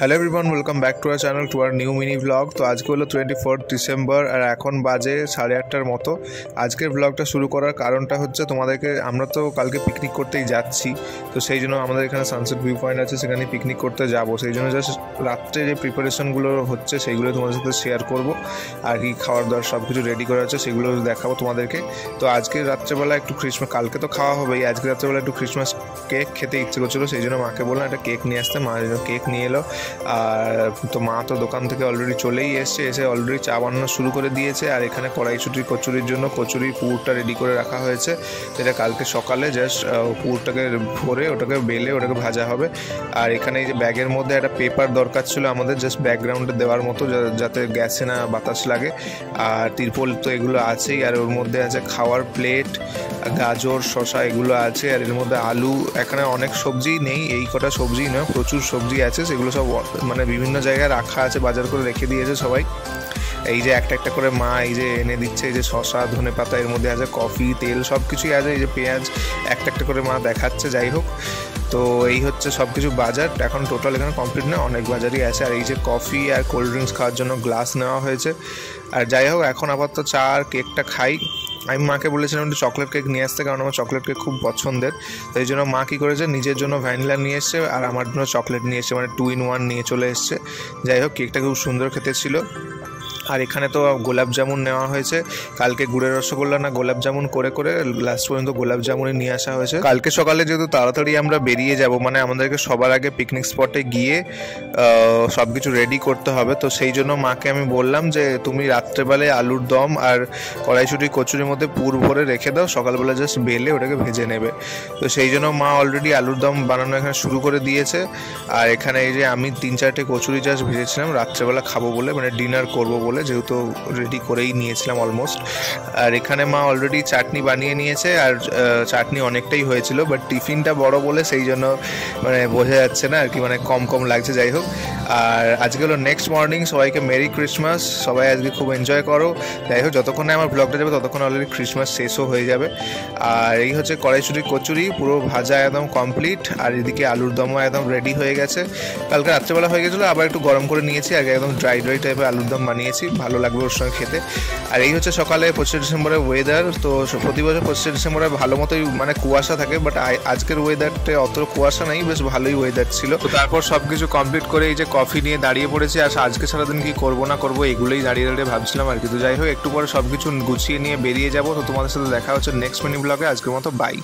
Hello everyone, welcome back to our channel, to our new mini blog. তো আজকে হলো 24 December আর এখন বাজে 8:30টার মতো। আজকের ব্লগটা শুরু করার কারণটা হচ্ছে আমরা তো কালকে পিকনিক করতেই যাচ্ছি, তো সেই জন্য আমাদের এখানে সানসেট ভিউ পয়েন্ট আছে, সেখানে পিকনিক করতে যাব। সেই জন্য জাস্ট রাত্রে যে প্রিপারেশনগুলো হচ্ছে সেগুলো তোমাদের সাথে শেয়ার করব, আর কি খাওয়ার দাওয়ার সব কিছু রেডি করা হচ্ছে সেগুলো দেখাবো তোমাদেরকে। তো আজকে রাত্রেবেলা একটু কালকে তো খাওয়া হবেই, আজকে রাত্রেবেলা একটু ক্রিসমাস কেক খেতে ইচ্ছে করছিলো, সেই জন্য মাকে বললাম একটা কেক নিয়ে আসতে। মা কেক নিয়ে এলো, আর তো মা তো দোকান থেকে অলরেডি চলেই এসে অলরেডি চা বানানো শুরু করে দিয়েছে। আর এখানে কড়াইশুঁটি কচুরির জন্য কচুরির পুরটা রেডি করে রাখা হয়েছে, যেটা কালকে সকালে জাস্ট পুরটাকে ভরে ওটাকে বেলে ওটাকে ভাজা হবে। আর এখানে এই যে ব্যাগের মধ্যে একটা পেপার দরকার ছিল আমাদের, জাস্ট ব্যাকগ্রাউন্ডে দেওয়ার মতো, যাতে গ্যাসে না বাতাস লাগে। আর তিরপল তো এগুলো আছেই, আর ওর মধ্যে আছে খাওয়ার প্লেট, গাজর, শসা এগুলো আছে। আর এর মধ্যে আলু, এখানে অনেক সবজি নেই, এই কটা সবজি নয়, প্রচুর সবজি আছে, সেগুলো সব মানে বিভিন্ন জায়গায় রাখা আছে, বাজার করে রেখে দিয়েছে সবাই। এই যে একটা একটা করে মা এই যে এনে দিচ্ছে, এই যে শসা, ধনে পাতা, এর মধ্যে আছে কফি, তেল, সব কিছুই আছে। এই যে পেঁয়াজ একটা একটা করে মা দেখাচ্ছে। যাই হোক, তো এই হচ্ছে সব কিছু বাজার। এখন টোটাল এখানে কমপ্লিট না, অনেক বাজারই আছে। আর এই যে কফি আর কোল্ড ড্রিঙ্কস খাওয়ার জন্য গ্লাস নেওয়া হয়েছে। আর যাই হোক, এখন আপাতত চা আর কেকটা খাই। আমি মাকে বলেছিলাম একটু চকলেট কেক নিয়ে আসতে, কারণ আমার চকলেট কেক খুব পছন্দের। তো এই জন্য মা কী করেছে, নিজের জন্য ভ্যানিলা নিয়ে এসছে আর আমার জন্য চকলেট নিয়ে এসছে, মানে 2 in 1 নিয়ে চলে এসছে। যাই হোক, কেকটা খুব সুন্দর খেতে ছিল। আর এখানে তো গোলাপ জামুন নেওয়া হয়েছে, কালকে গুড়ের রসগোল্লা না গোলাপ জামুন করে করে লাস্ট পর্যন্ত গোলাপ জামুনই নিয়ে আসা হয়েছে। কালকে সকালে যেহেতু তাড়াতাড়ি আমরা বেরিয়ে যাব, মানে আমাদেরকে সবার আগে পিকনিক স্পটে গিয়ে সব কিছু রেডি করতে হবে, তো সেই জন্য মাকে আমি বললাম যে তুমি রাত্রেবেলায় আলুর দম আর কড়াইশুঁটি কচুরির মধ্যে পুর ভরে রেখে দাও, সকালবেলা জাস্ট বেলে ওটাকে ভেজে নেবে। তো সেই জন্য মা অলরেডি আলুর দম বানানো এখানে শুরু করে দিয়েছে। আর এখানে এই যে আমি 3-4টে কচুরি জাস্ট ভেজেছিলাম রাত্রেবেলা খাবো বলে, মানে ডিনার করবো বলে, যেহেতু রেডি করেই নিয়েছিলাম অলমোস্ট। আর এখানে মা অলরেডি চাটনি বানিয়ে নিয়েছে, আর চাটনি অনেকটাই হয়েছিল, বাট টিফিনটা বড় বলে সেই জন্য মানে বোঝা যাচ্ছে না আর কি, মানে কম কম লাগছে। যাই হোক, আর আজকে হলো নেক্সট মর্নিং, সবাইকে মেরি ক্রিসমাস, সবাই আজকে খুব এনজয় করো। যাই হোক, যতক্ষণে আমার ব্লগটা যাবে ততক্ষণ অলরেডি ক্রিসমাস শেষও হয়ে যাবে। আর এই হচ্ছে কড়াইশুঁটি কচুরি পুরো ভাজা একদম কমপ্লিট, আর এদিকে আলুর দমও একদম রেডি হয়ে গেছে। কালকে রাত্রেবেলা হয়ে গেছিলো, আবার একটু গরম করে নিয়েছি, আগে একদম ড্রাই টাইপের আলুর দম বানিয়েছি, ভালো লাগবে ওর সঙ্গে খেতে। আর এই হচ্ছে সকালে 25 ডিসেম্বরের ওয়েদার। তো প্রতি বছর 25 ডিসেম্বরে ভালো মতোই মানে কুয়াশা থাকে, বাট আজকের ওয়েদারটা অত কুয়াশা নেই, বেশ ভালোই ওয়েদার ছিল। তো তারপর সব কিছু কমপ্লিট করে এই যে কফি নিয়ে দাঁড়িয়ে পড়েছি। আর আজকে সারাদিন কি করবো না করবো এগুলোই দাঁড়িয়ে ভাবছিলাম আর কি। তো যাই হোক, একটু পরে সব কিছু গুছিয়ে নিয়ে বেরিয়ে যাবো। তো তোমাদের সাথে দেখা হচ্ছে নেক্সট মিনি ব্লগে। আজকের মতো বাই।